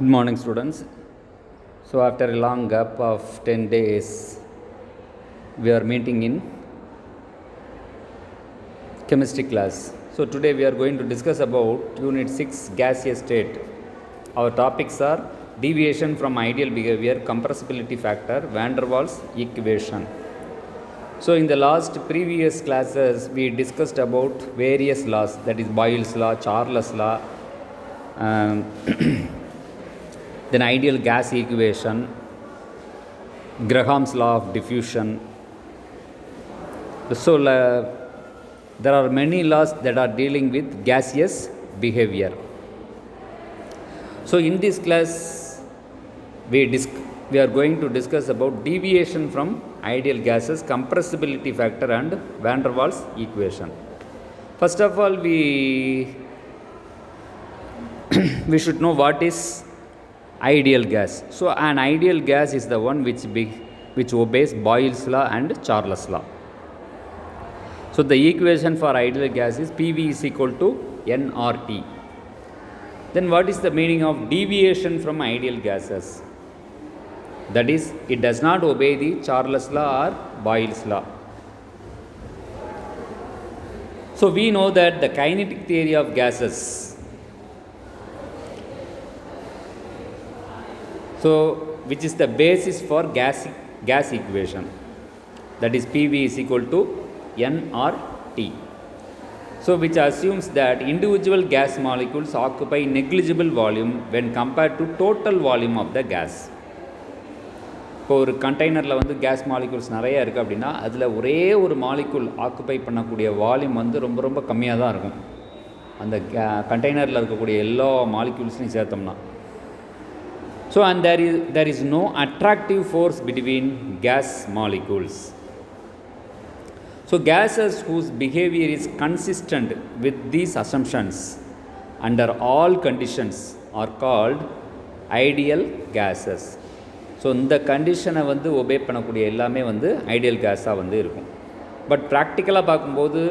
Good morning, students. So, after a long gap of 10 days, we are meeting in chemistry class. So, today we are going to discuss about Unit 6 gaseous state. Our topics are deviation from ideal behavior, compressibility factor, van der Waals equation. So, in the last previous classes, we discussed about various laws, that is Boyle's law, Charles' law, then ideal gas equation, Graham's law of diffusion. So, there are many laws that are dealing with gaseous behavior. So, in this class, we are going to discuss about deviation from ideal gases, compressibility factor and van der Waals equation. First of all, we should know what is ideal gas. So, an ideal gas is the one which obeys Boyle's law and Charles' law. So, the equation for ideal gas is PV is equal to nRT. Then what is the meaning of deviation from ideal gases? That is, it does not obey the Charles' law or Boyle's law. So, we know that the kinetic theory of gases, which is the basis for gas equation, that is PV is equal to nRT. So, which assumes that individual gas molecules occupy negligible volume when compared to total volume of the gas. இப்போ ஒரு கண்டெய்னரில் வந்து case molecules நிறைய இருக்குது அப்படின்னா அதில் ஒரே ஒரு மாலிகுல் ஆக்குப்பை பண்ணக்கூடிய வால்யூம் வந்து ரொம்ப கம்மியாக தான் இருக்கும் அந்த கண்டெய்னரில் இருக்கக்கூடிய எல்லா மாலிகுல்ஸையும் சேர்த்தோம்னா. So, and there is no attractive force between gas molecules. So, gases whose behavior is consistent with these assumptions under all conditions are called ideal gases. So, இந்த கண்டிஷனை வந்து ஒபே பண்ணக்கூடிய எல்லாமே வந்து ஐடியல் கேஸாக வந்து இருக்கும். பட் ப்ராக்டிக்கலாக பார்க்கும்போது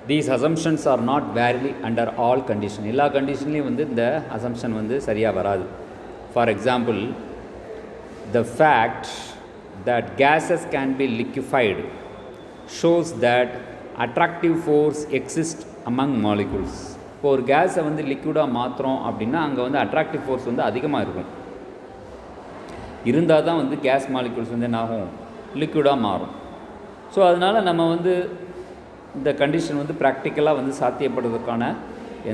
these assumptions are not valid under all condition. எல்லா கண்டிஷன்லேயும் வந்து இந்த அசம்ஷன் வந்து சரியாக வராது. For example, the fact that gases can be liquefied shows that attractive force exists among molecules. இப்போ ஒரு கேஸை வந்து லிக்விடாக மாற்றுறோம் அப்படின்னா அங்கே வந்து அட்ராக்டிவ் ஃபோர்ஸ் வந்து அதிகமாக இருக்கும். இருந்தால் தான் வந்து கேஸ் மாலிகுல்ஸ் வந்து என்னாகும், லிக்விடாக மாறும். ஸோ அதனால் நம்ம வந்து இந்த கண்டிஷன் வந்து ப்ராக்டிக்கலாக வந்து சாத்தியப்படுவதற்கான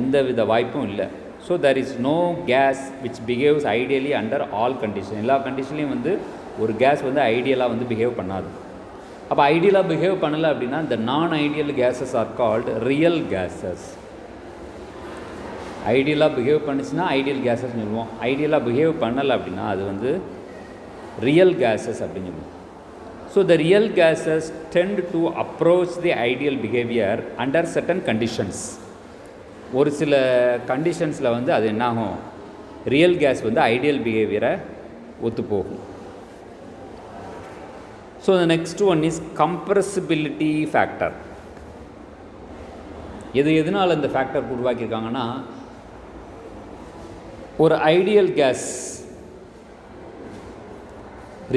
எந்த வித வாய்ப்பும் இல்லை. So there is no gas which behaves ideally under all condition. எல்லா கண்டிஷன்லேயும் வந்து ஒரு கேஸ் வந்து ஐடியலாக வந்து பிஹேவ் பண்ணாது. அப்போ ஐடியலாக பிஹேவ் பண்ணலை அப்படின்னா இந்த நான் ideal gases are called real gases. ஐடியலாக பிஹேவ் பண்ணிச்சுன்னா ஐடியல் கேஸஸ் சொல்லுவோம். ஐடியலாக பிஹேவ் பண்ணலை அப்படின்னா அது வந்து ரியல் கேஸஸ் அப்படின்னு சொல்லுவோம். So the real gases tend to approach the ideal behaviour under certain conditions. ஒரு சில கண்டிஷன்ஸில் வந்து அது என்னாகும், ரியல் கேஸ் வந்து ஐடியல் பிஹேவியரை ஒத்துப்போகும். So the next one is compressibility factor. எதனால் இந்த ஃபேக்டர் உருவாக்கியிருக்காங்கன்னா, ஒரு ஐடியல் கேஸ்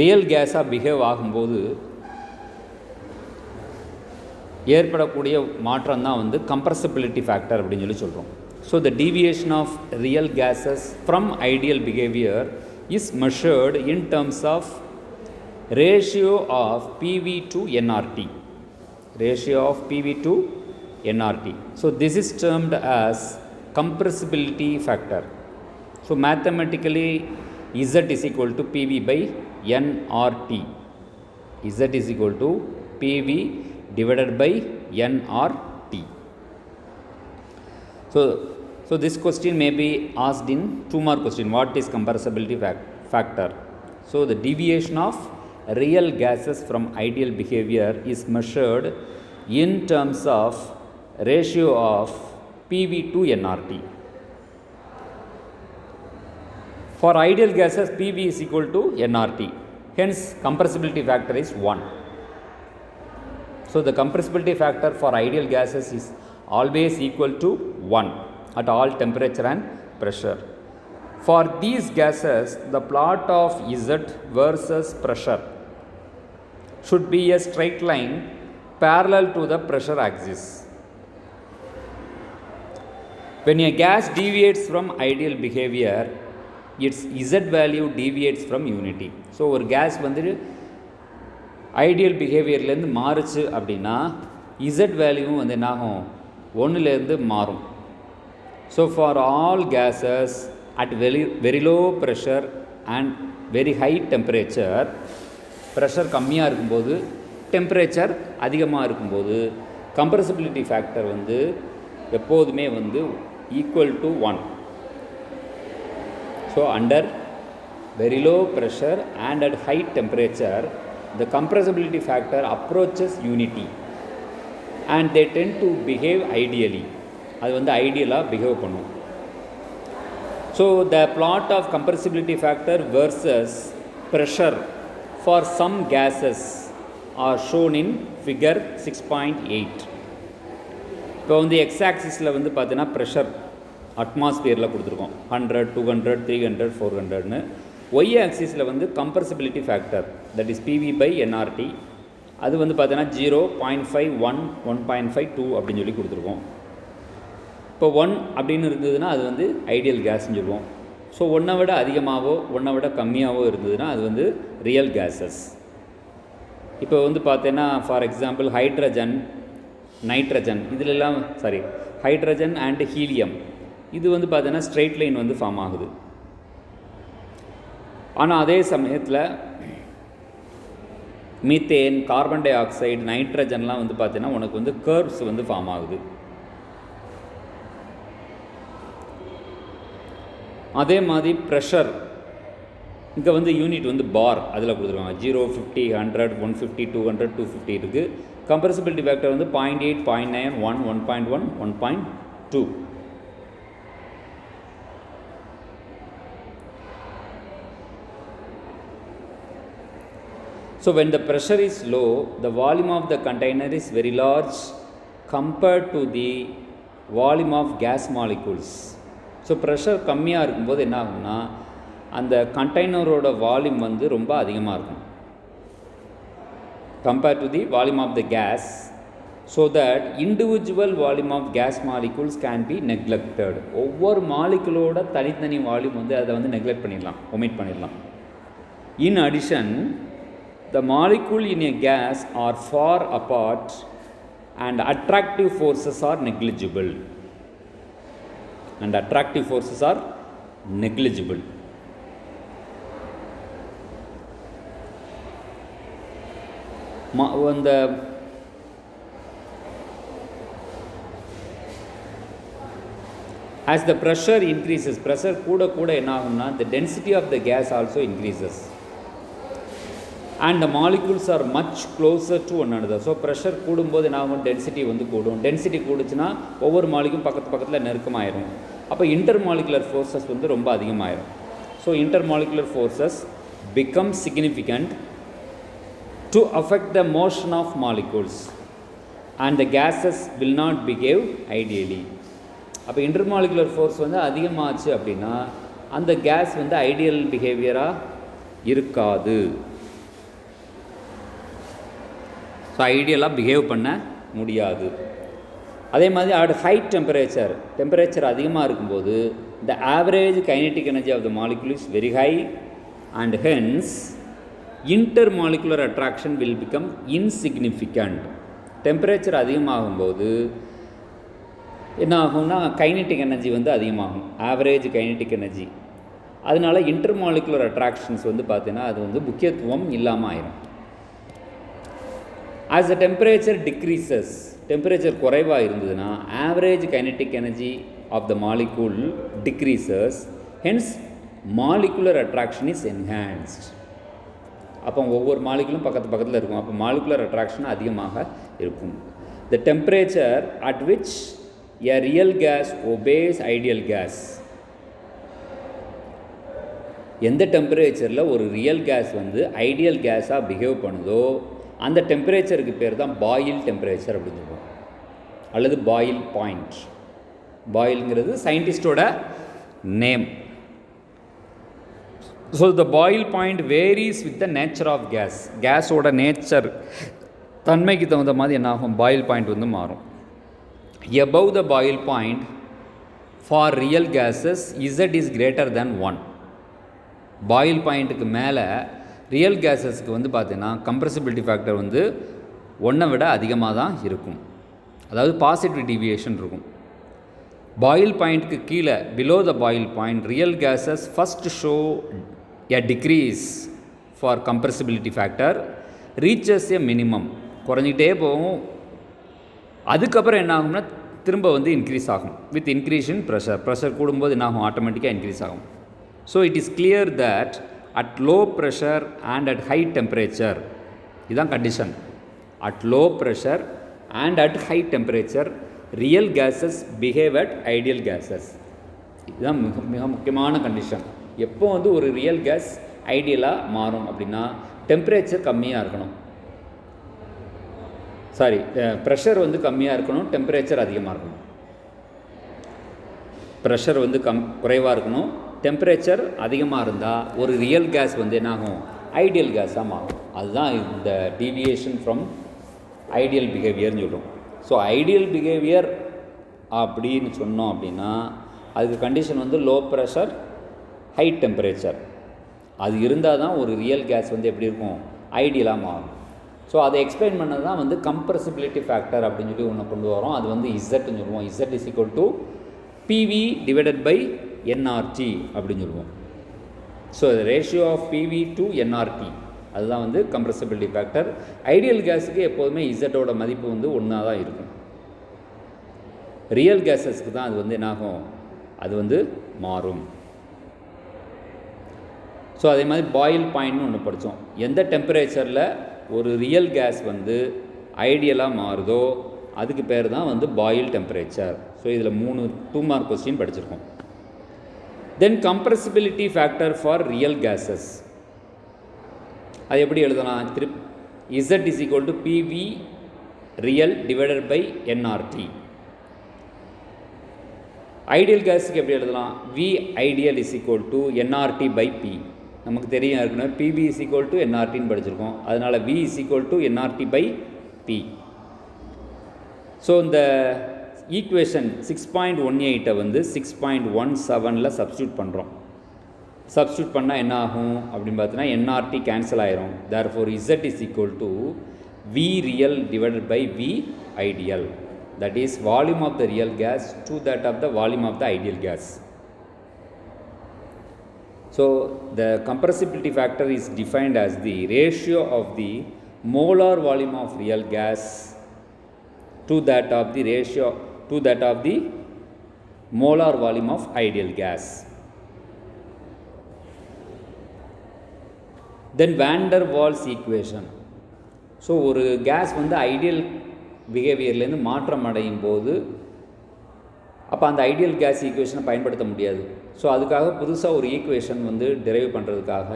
ரியல் கேஸாக பிஹேவ் ஆகும்போது ஏற்படக்கூடிய மாற்றம் தான் வந்து கம்ப்ரெசிபிலிட்டி ஃபேக்டர் அப்படின்னு சொல்லி சொல்கிறோம். So the deviation of real gases from ideal behaviour is measured in terms of ratio of PV to nRT. Ratio of PV to nRT. So this is termed as compressibility factor. So mathematically Z is equal to PV by nRT. Z is equal to PV divided by nRT. So this question may be asked in 2 more question. What is compressibility factor? So the deviation of real gases from ideal behavior is measured in terms of ratio of PV to nRT. For ideal gases, PV is equal to nRT. Hence, compressibility factor is 1. So, the compressibility factor for ideal gases is always equal to 1 at all temperature and pressure. For these gases, the plot of Z versus pressure should be a straight line parallel to the pressure axis. When a gas deviates from ideal behavior, its Z value deviates from unity. So ஒரு gas வந்து ideal பிஹேவியர்லேருந்து மாறுச்சு அப்படின்னா Z வேல்யூவும் வந்து என்னாகும், ஒன்றுலேருந்து மாறும். So for all gases at very low pressure and very high temperature, pressure கம்மியாக இருக்கும்போது டெம்பரேச்சர் அதிகமாக இருக்கும்போது கம்ப்ரெசிபிலிட்டி ஃபேக்டர் வந்து எப்போதுமே வந்து equal to 1. So under very low pressure and at high temperature the compressibility factor approaches unity and they tend to behave ideally. அது வந்து ஐடியலாக பிஹேவ் பண்ணும். So the plot of compressibility factor versus pressure for some gases are shown in figure 6.8. இப்போ வந்து X ஆக்சிஸில் வந்து பார்த்தீங்கன்னா pressure அட்மாஸ்பியரில் கொடுத்துருக்கோம் 100, 200, 300, 400ன்னு. Y ஆக்சிஸில் வந்து compressibility factor that is PV by nRT, அது வந்து பார்த்தீங்கன்னா 0, 0.5, 1, 1.5, 2 அப்படின்னு சொல்லி கொடுத்துருக்கோம். இப்போ 1 அப்படின்னு இருந்ததுன்னா அது வந்து ஐடியல் கேஸ்ன்னு சொல்லுவோம். ஸோ 1 விட அதிகமாகவோ 1 விட கம்மியாகவோ இருந்ததுன்னா அது வந்து ரியல் கேஸஸ். இப்போ வந்து பார்த்தீங்கன்னா ஃபார் எக்ஸாம்பிள் ஹைட்ரஜன், நைட்ரஜன், இதிலெல்லாம் ஹைட்ரஜன் அண்ட் ஹீலியம், இது வந்து பார்த்தீங்கன்னா ஸ்ட்ரெயிட் லைன் வந்து ஃபார்ம் ஆகுது. ஆனால் அதே சமயத்தில் மீத்தேன், கார்பன் டை ஆக்சைடு, நைட்ரஜன்லாம் வந்து பார்த்தீங்கன்னா உனக்கு வந்து கர்வ்ஸ் வந்து ஃபார்ம் ஆகுது. அதே மாதிரி ப்ரெஷர், இங்கே வந்து யூனிட் வந்து பார் அதில் கொடுத்துருவாங்க. 0, 50, 100, 150, 200, 250 இருக்குது. கம்ப்ரெசிபிலிட்டி ஃபேக்டர் வந்து 0.8, 0.9, 1, 1.1, 1.2. So when the pressure is low, the volume of the container is very large compared to the volume of gas molecules. So pressure கம்மியாக இருக்கும்போது என்ன ஆகும்னா அந்த கண்டெய்னரோட வால்யூம் வந்து ரொம்ப அதிகமாக இருக்கும் compared to the volume of the gas, so that individual volume of gas molecules can be neglected. ஒவ்வொரு மாலிகுலோட தனித்தனி வால்யூம் வந்து அதை வந்து நெக்லெக்ட் பண்ணிடலாம், ஒமிட் பண்ணிடலாம். In addition, the molecule in a gas are far apart and attractive forces are negligible. And attractive forces are negligible. As the pressure increases, pressure kuda enna agumna, the density of the gas also increases. And the molecules are much closer to one another. So pressure கூடும்போது என்ன ஆகும், density வந்து கூடும். Density கூடுச்சுன்னா ஒவ்வொரு மாலிக்கும் பக்கத்தில் நெருக்கமாயிரும். அப்போ intermolecular forces வந்து ரொம்ப அதிகமாயிரும். So intermolecular forces become significant to affect the motion of molecules and the gases will not behave ideally. அப்போ இன்டர்மாலிகுலர் ஃபோர்ஸ் வந்து அதிகமாச்சு அப்படின்னா அந்த கேஸ் வந்து ஐடியல் பிஹேவியராக இருக்காது. ஸோ ஐடியலாக பிஹேவ் பண்ண முடியாது. அதே மாதிரி அட் ஹை டெம்பரேச்சர் அதிகமாக இருக்கும்போது the average kinetic energy of the molecule is very high and hence intermolecular attraction will become insignificant. Temperature அதிகமாகும்போது என்ன ஆகும்னா கைனெட்டிக் எனர்ஜி வந்து அதிகமாகும், ஆவரேஜ் கைனெட்டிக் எனர்ஜி. அதனால இன்டர் மாலிகுலர் அட்ராக்ஷன்ஸ் வந்து பார்த்தீங்கன்னா அது வந்து முக்கியத்துவம் இல்லாமல் ஆயிரும். As the temperature decreases, temperature குறைவாக இருந்ததுன்னா average kinetic energy of the molecule decreases, hence molecular attraction is enhanced. அப்போ ஒவ்வொரு மாலிகுலும் பக்கத்தில் இருக்கும், அப்போ மாலிகுலர் அட்ராக்ஷன் அதிகமாக இருக்கும். The temperature at which a real gas obeys ideal gas, எந்த டெம்பரேச்சரில் ஒரு ரியல் கேஸ் வந்து ஐடியல் கேஸாக பிஹேவ் பண்ணுதோ அந்த டெம்பரேச்சருக்கு பேர் தான் பாயில் டெம்பரேச்சர் அப்படின்னு சொல்லுவோம், அல்லது பாயில் பாயிண்ட். பாயில்ங்கிறது சயின்டிஸ்டோட name. So the Boyle point varies with the nature of gas. கேஸோட நேச்சர் தன்மைக்கு தகுந்த மாதிரி என்ன ஆகும், பாயில் பாயிண்ட் வந்து மாறும். above the boil point for real gases Z is greater than 1. Boil பாயிண்ட்டுக்கு மேலே ரியல் கேஸஸ்க்கு வந்து பார்த்தீங்கன்னா கம்ப்ரெசிபிலிட்டி ஃபேக்டர் வந்து 1 விட அதிகமாக தான் இருக்கும். அதாவது பாசிட்டிவ் டிவியேஷன் இருக்கும். பாயில் பாயிண்ட்டுக்கு கீழே below the Boyle point real gases first show a decrease for compressibility factor reaches a minimum. குறைஞ்சிக்கிட்டே போகும். அதுக்கப்புறம் என்ன ஆகும்னா திரும்ப வந்து இன்க்ரீஸ் ஆகும் with increase in pressure. Pressure கூடும்போது என்ன ஆகும், ஆட்டோமேட்டிக்காக இன்க்ரீஸ் ஆகும். So it is clear that at low pressure and at high temperature, இதுதான் condition. At low pressure and at high temperature real gases behave at ideal gases. இதுதான் மிக மிக முக்கியமான கண்டிஷன். எப்போ வந்து ஒரு ரியல் கேஸ் ஐடியலாக மாறும் அப்படின்னா டெம்பரேச்சர் கம்மியாக இருக்கணும், சாரி ப்ரெஷர் வந்து கம்மியாக இருக்கணும், டெம்பரேச்சர் அதிகமாக இருக்கணும். ப்ரெஷர் வந்து குறைவாக இருக்கணும், டெம்பரேச்சர் அதிகமாக இருந்தால் ஒரு ரியல் கேஸ் வந்து என்னாகும், ஐடியல் கேஸாக மாறும். அதுதான் இந்த டீவியேஷன் ஃப்ரம் ஐடியல் பிஹேவியர்னு சொல்கிறோம். ஸோ ஐடியல் பிஹேவியர் அப்படின்னு சொன்னோம் அப்படின்னா அதுக்கு கண்டிஷன் வந்து லோ ப்ரெஷர் ஹை டெம்பரேச்சர். அது இருந்தால் தான் ஒரு ரியல் கேஸ் வந்து எப்படி இருக்கும், ஐடியலாக மாறும். ஸோ அதை எக்ஸ்பிளைன் பண்ணது தான் வந்து கம்ப்ரெசிபிலிட்டி ஃபேக்டர் அப்படின்னு சொல்லி ஒன்று கொண்டு வரோம். அது வந்து இசட்னு சொல்லுவோம். Z is equal to PV divided by nRT அப்படின்னு சொல்லுவோம். So ratio of PV to nRT அதுதான் வந்து கம்ப்ரெசிபிலிட்டி ஃபேக்டர். ஐடியல் கேஸுக்கு எப்போதுமே இசட்டோட மதிப்பு வந்து ஒன்றா தான் இருக்கும். ரியல் கேஸஸ்க்கு தான் அது வந்து என்னாகும், அது வந்து மாறும். ஸோ அதே மாதிரி பாயில் பாயிண்ட்னு ஒன்று படித்தோம். எந்த டெம்பரேச்சரில் ஒரு ரியல் கேஸ் வந்து ஐடியலாக மாறுதோ அதுக்கு பேர் தான் வந்து பாயில் டெம்பரேச்சர். ஸோ இதில் 2 மார்க் கொஸ்டின் படிச்சிருக்கோம். Then compressibility factor for real gases அது எப்படி எழுதலாம், Z is equal to PV real divided by nRT. Ideal கேஸுக்கு எப்படி எழுதலாம், V ideal is equal to nRT by P. நமக்கு தெரியும் ஏற்கனவே பிவி இஸ் ஈக்குவல் டு என்ஆர்டின்னு படிச்சிருக்கோம். அதனால் V is equal to nRT by P. So இந்த ஈக்குவேஷன் 6.18 வந்து 6.17 சப்ஸ்டியூட் பண்ணுறோம். சப்ஸ்டியூட் பண்ணால் என்ன ஆகும் அப்படின்னு பார்த்தீங்கன்னா என்ஆர்டி கேன்சல் ஆயிரும். Therefore Z is equal to V real divided by V ideal. That is volume of the real gas to that of the volume of the ideal gas. So the compressibility factor is defined as the ratio of the molar volume of real gas to that of the ratio to that of the molar volume of ideal gas. Then van der Waals equation. So ஒரு gas வந்து ideal பிஹேவியர்லேருந்து மாற்றம் அடையும் போது அப்போ அந்த ideal case ஈக்குவேஷனை பயன்படுத்த முடியாது. ஸோ அதுக்காக புதுசாக ஒரு ஈக்குவேஷன் வந்து டிரைவ் பண்ணுறதுக்காக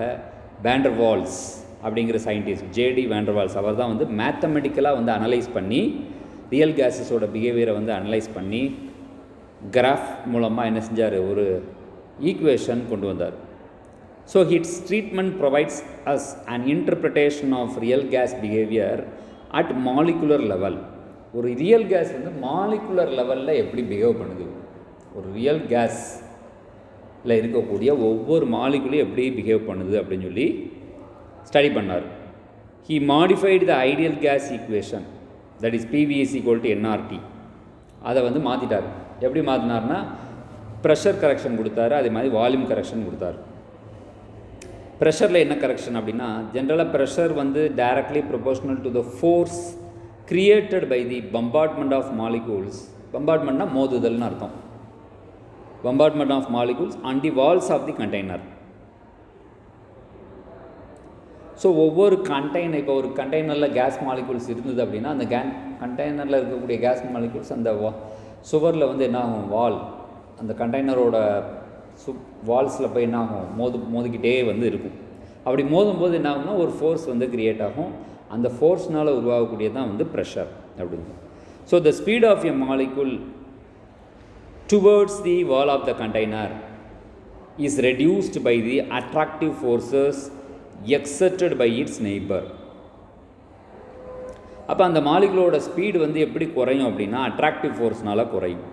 வேன் டர் வால்ஸ் அப்படிங்கிற சயின்டிஸ்ட் ஜேடி வேன் டர் வால்ஸ் அவர் தான் வந்து மேத்தமெட்டிக்கலாக வந்து அனலைஸ் பண்ணி ரியல் கேஸஸோட பிஹேவியரை வந்து அனலைஸ் பண்ணி கிராஃப் மூலமாக என்ன செஞ்சார், ஒரு ஈக்குவேஷன் கொண்டு வந்தார். So his treatment provides us an interpretation of real gas behaviour at molecular level. ஒரு ரியல் கேஸ் வந்து மாலிகுலர் லெவலில் எப்படி பிஹேவ் பண்ணுது, ஒரு ரியல் கேஸில் இருக்கக்கூடிய ஒவ்வொரு மாலிகுலும் எப்படி பிஹேவ் பண்ணுது அப்படின்னு சொல்லி ஸ்டடி பண்ணார். He modified the ideal gas equation that is PV is equal to nRT. அதை வந்து மாற்றிட்டார். எப்படி மாற்றினார்னா ப்ரெஷர் கரெக்ஷன் கொடுத்தாரு, அதே மாதிரி வால்யூம் கரெக்ஷன் கொடுத்தாரு. ப்ரெஷரில் என்ன கரெக்ஷன் அப்படின்னா ஜென்ரலாக ப்ரெஷர் வந்து directly proportional to the force created by the bombardment of molecules. பம்பார்ட்மெண்ட்னா மோதுதல்னு அர்த்தம். Bombardment of molecules on the walls of the container. So ஒவ்வொரு கண்டெய்னர், இப்போ ஒரு கண்டெய்னரில் கேஸ் மாலிகூல்ஸ் இருந்தது அப்படின்னா அந்த கண்டெய்னரில் இருக்கக்கூடிய கேஸ் மாலிகூல்ஸ் அந்த சுவரில் வந்து என்ன ஆகும், வால் அந்த கண்டெய்னரோட வால்ஸில் போய் என்ன ஆகும், மோதிக்கிட்டே வந்து இருக்கும். அப்படி மோதும்போது என்ன ஆகும்னா ஒரு ஃபோர்ஸ் வந்து கிரியேட் ஆகும். அந்த ஃபோர்ஸ்னால் உருவாகக்கூடியது தான் வந்து ப்ரெஷர் அப்படின்னு. So the speed of a molecule towards the wall of the container is reduced by the attractive forces exerted by its neighbor. அப்போ அந்த மாலிகுலோட ஸ்பீடு வந்து எப்படி குறையும் அப்படின்னா அட்ராக்டிவ் ஃபோர்ஸ்னால குறையும்.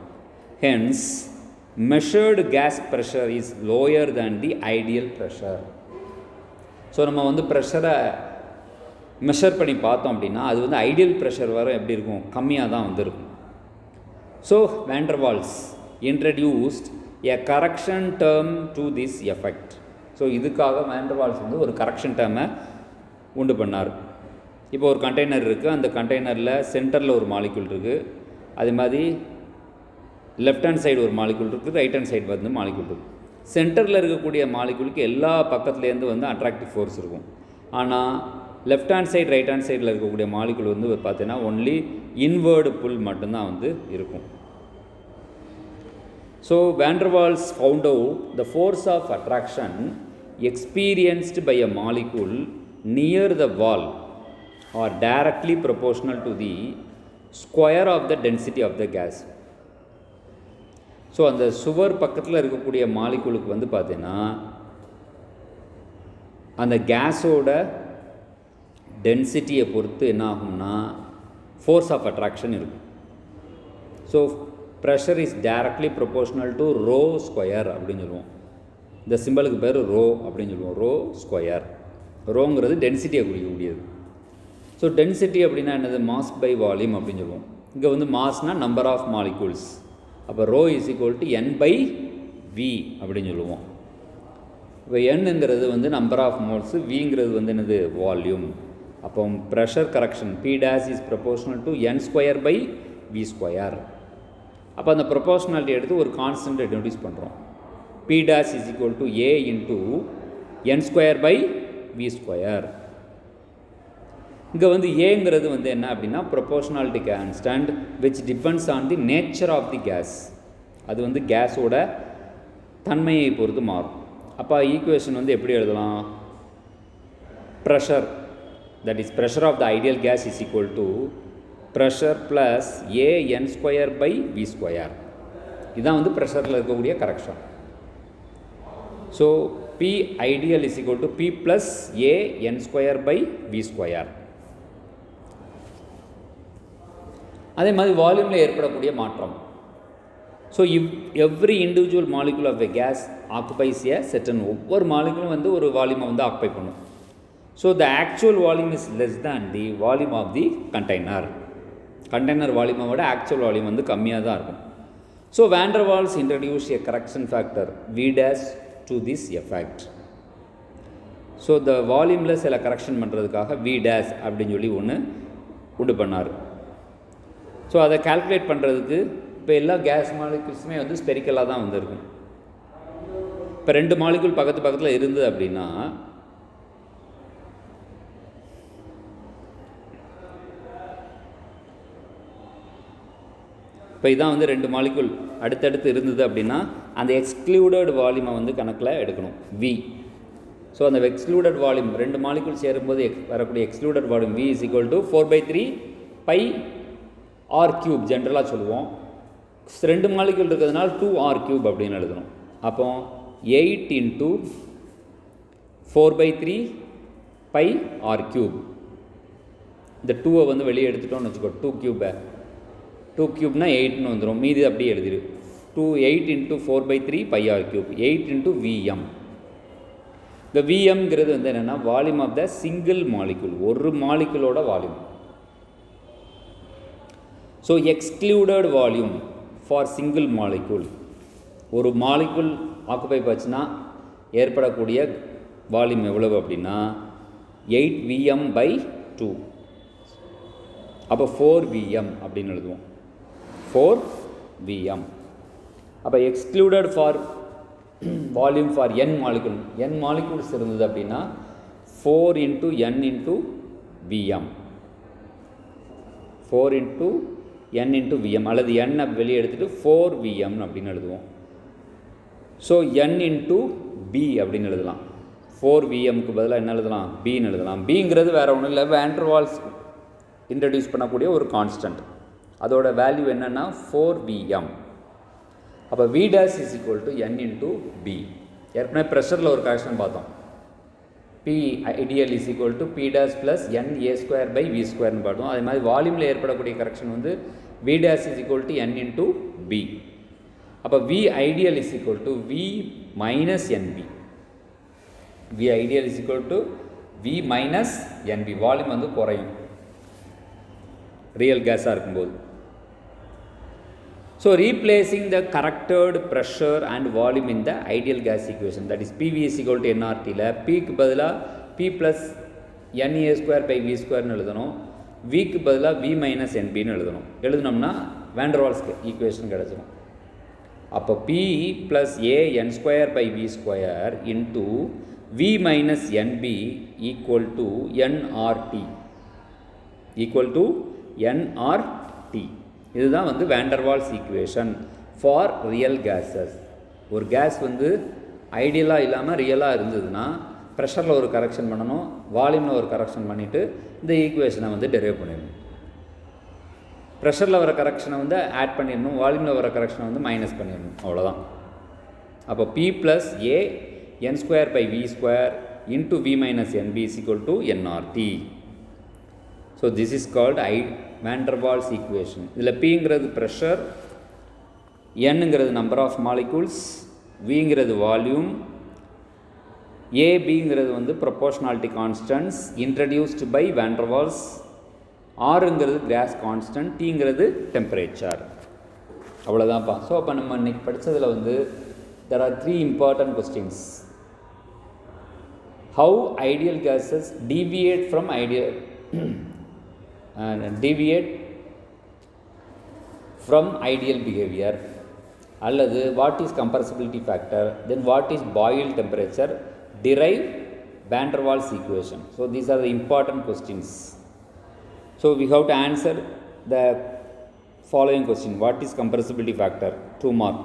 Hence measured gas pressure is lower than the ideal pressure. So நம்ம வந்து ப்ரெஷரை மெஷர் பண்ணி பார்த்தோம் அப்படின்னா அது வந்து ஐடியல் ப்ரெஷர் வர எப்படி இருக்கும், கம்மியாக தான் வந்துருக்கும். So van der Waals introduced a correction term to this effect. So இதுக்காக வான் டெர் வால்ஸ் வந்து ஒரு கரெக்ஷன் டேர்மை உண்டு பண்ணார். இப்போ ஒரு கண்டெய்னர் இருக்குது, அந்த கண்டெய்னரில் சென்டரில் ஒரு மாலிகுல் இருக்குது, அதே மாதிரி லெஃப்ட் ஹேண்ட் சைடு ஒரு மாலிகுல் இருக்குது, ரைட் ஹேண்ட் சைடு வந்து மாலிகுல் இருக்குது. சென்டரில் இருக்கக்கூடிய மாலிகுலுக்கு எல்லா பக்கத்துலேருந்து வந்து அட்ராக்டிவ் ஃபோர்ஸ் இருக்கும். ஆனால் left hand side right hand சைடில் இருக்கக்கூடிய மாலிகுல் வந்து பார்த்தீங்கன்னா ஒன்லி இன்வேர்டு புல் மட்டும்தான் வந்து இருக்கும். So van der Waals found out the force of attraction experienced by a molecule near the wall are directly proportional to the square of the density of the gas. So அந்த சுவர் பக்கத்தில் இருக்கக்கூடிய மாலிகுலுக்கு வந்து பார்த்தீங்கன்னா அந்த கேஸோட டென்சிட்டியை பொறுத்து என்ன ஆகும்னா ஃபோர்ஸ் ஆஃப் அட்ராக்ஷன் இருக்கும். So pressure is directly proportional to rho square அப்படின்னு சொல்லுவோம். இந்த சிம்பிளுக்கு பேர் ரோ அப்படின்னு சொல்லுவோம், ரோ ஸ்கொயர். ரோங்கிறது டென்சிட்டியை குறிக்கக்கூடியது. ஸோ டென்சிட்டி அப்படின்னா என்னது, மாஸ் பை வால்யூம் அப்படின்னு சொல்லுவோம். இங்கே வந்து மாஸ்னால் நம்பர் ஆஃப் மாலிகூல்ஸ். அப்போ rho is equal to n by v அப்படின்னு சொல்லுவோம். இப்போ என்னங்கிறது வந்து நம்பர் ஆஃப் மோல்ஸு, விங்கிறது வந்து என்னது வால்யூம். அப்போ pressure correction p dash is proportional to n square by v square. அப்போ அந்த ப்ரொபோர்ஷனாலிட்டி எடுத்து ஒரு கான்ஸ்டன்ட் இன்ட்ரடியூஸ் பண்ணுறோம். P dash is equal to a into n square by v square. இங்கே வந்து ஏங்கிறது வந்து என்ன அப்படின்னா proportionality constant which depends on the nature of the gas. அது வந்து கேஸோட தன்மையை பொறுத்து மாறும். அப்போ ஈக்குவேஷன் வந்து எப்படி எழுதலாம், pressure that is pressure of the ideal gas is equal to pressure plus a n square by v square. இதுதான் வந்து ப்ரெஷரில் இருக்கக்கூடிய correction. So p ideal is equal to p plus a n square by v square. அதே மாதிரி வால்யூமில் ஏற்படக்கூடிய மாற்றம். So every individual molecule of a gas occupies a certain. ஒவ்வொரு மாலிகுலும் வந்து ஒரு வால்யூமை வந்து ஆக்குபை பண்ணும். So the actual volume is less than the volume of the container. Container வால்யூமை விட ஆக்சுவல் வால்யூம் வந்து கம்மியாக தான் இருக்கும். So van der Waals introduce a correction factor V dash to this effect. So the வால்யூமில் சில correction பண்ணுறதுக்காக V dash அப்படின்னு சொல்லி ஒன்று உண்டு பண்ணார். ஸோ அதை கால்குலேட் பண்ணுறதுக்கு இப்போ எல்லா கேஸ் மாலிகுல்ஸுமே வந்து ஸ்பெரிக்கலாக தான் வந்துருக்கும். இப்போ ரெண்டு மாலிகுல் பக்கத்து பக்கத்தில் இருந்தது அப்படின்னா இப்போ இதான் வந்து ரெண்டு மாலிகுல் அடுத்தடுத்து இருந்தது அப்படின்னா அந்த எக்ஸ்க்ளூடட் வால்யூமை வந்து கணக்கில் எடுக்கணும் வி. ஸோ அந்த எக்ஸ்க்ளூடட் வால்யூம் ரெண்டு மாலிகுல் சேரும்போது வரக்கூடிய excluded volume v is equal to 4/3 by r cube ஜென்ரலாக சொல்லுவோம். ரெண்டு மாலிகுல் இருக்கிறதுனால 2r கியூப் அப்படின்னு எழுதணும். அப்போ 8 இன்ட்டு 4/3 பை ஆர் கியூப். இந்த 2 வந்து வெளியே எடுத்துட்டோம்னு வச்சுக்கோ, 2 கியூபை 2 கியூப்னா 8ன்னு வந்துடும். மீதி அப்படியே எழுதிடு. 8 into 4/3 by r cube 8 into V m. இந்த விஎம்ங்கிறது வந்து என்னென்னா volume of the single molecule, ஒரு மாலிகுலோட volume. So excluded volume for single molecule, ஒரு மாலிகுல் ஆக்குபை பண்ணுச்சுன்னா ஏற்படக்கூடிய வால்யூம் எவ்வளவு அப்படின்னா 8vm/2. அப்போ 4vm அப்படின்னு எழுதுவோம், 4vm. அப்போ excluded for volume for n molecule, n molecules இருந்தது அப்படின்னா 4 into n into vm, 4 into n into vm, அல்லது n வெளியே எடுத்துகிட்டு 4vm அப்படின்னு எழுதுவோம். ஸோ n இன்ட்டு b அப்படின்னு எழுதலாம். 4vmக்கு பதிலாக என்ன எழுதலாம், bன்னு எழுதலாம். bங்கிறது வேறு ஒன்றும் இல்லை, வான் டெர் வால்ஸ் இன்ட்ரடியூஸ் பண்ணக்கூடிய ஒரு கான்ஸ்டன்ட். அதோட வேல்யூ என்னென்னா 4vm. அப்போ v dash is equal to n into b. ஏற்கனவே ப்ரெஷரில் ஒரு கரெக்ஷன் பார்த்தோம். P ideal is equal to P dash plus N A square by V square னு பார்த்தோம். அதே மாதிரி வால்யூமில் ஏற்படக்கூடிய கரெக்ஷன் வந்து V dash is equal to N into B. அப்போ V ideal is equal to V minus NB. V ideal is equal to V minus NB. Volume வந்து குறையும் ரியல் கேஸாக இருக்கும்போது. So replacing the corrected pressure and volume in the ideal gas equation, that is PV is equal to nRT ல P க்கு பதிலாக P plus NA square by V square னு எழுதணும். V க்கு பதிலாக V minus NB னு எழுதணும். எழுதினோம்னா van der Waals equation கிடச்சிடும். அப்போ P plus A n square by V square into V minus NB equal to nRT equal to nRT. இதுதான் வந்து van der Waals equation for real gases. ஒரு கேஸ் வந்து ஐடியலாக இல்லாமல் ரியலாக இருந்ததுன்னா ப்ரெஷரில் ஒரு கரெக்ஷன் பண்ணணும், வால்யூமில் ஒரு கரெக்ஷன் பண்ணிவிட்டு இந்த ஈக்குவேஷனை வந்து டெரைவ் பண்ணிடணும். ப்ரெஷரில் வர கரெக்ஷனை வந்து ஆட் பண்ணிடணும், வால்யூமில் வர கரெக்ஷனை வந்து மைனஸ் பண்ணிடணும், அவ்வளோதான். அப்போ P plus A n square by V square into V minus NB is equal to nRT. So this is called Vanderwaals equation. இதில் Pங்கிறது ப்ரெஷர், Nங்கிறது நம்பர் ஆஃப் மாலிகூல்ஸ், Vங்கிறது வால்யூம், ABங்கிறது வந்து proportionality constants introduced by van der Waals, Rங்கிறது gas constant, Tங்கிறது temperature. அவ்வளோதான்ப்பா. So அப்போ நம்ம இன்னைக்கு படித்ததில் வந்து there are 3 important questions. How ideal gases deviate from ideal behavior, அல்லது what is compressibility factor, then what is boil temperature, derive van der Waals equation. So these are the important questions. So we have to answer the following question: what is compressibility factor, 2 mark,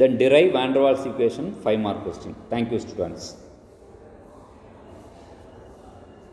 then derive van der Waals equation, 5 mark question. Thank you students.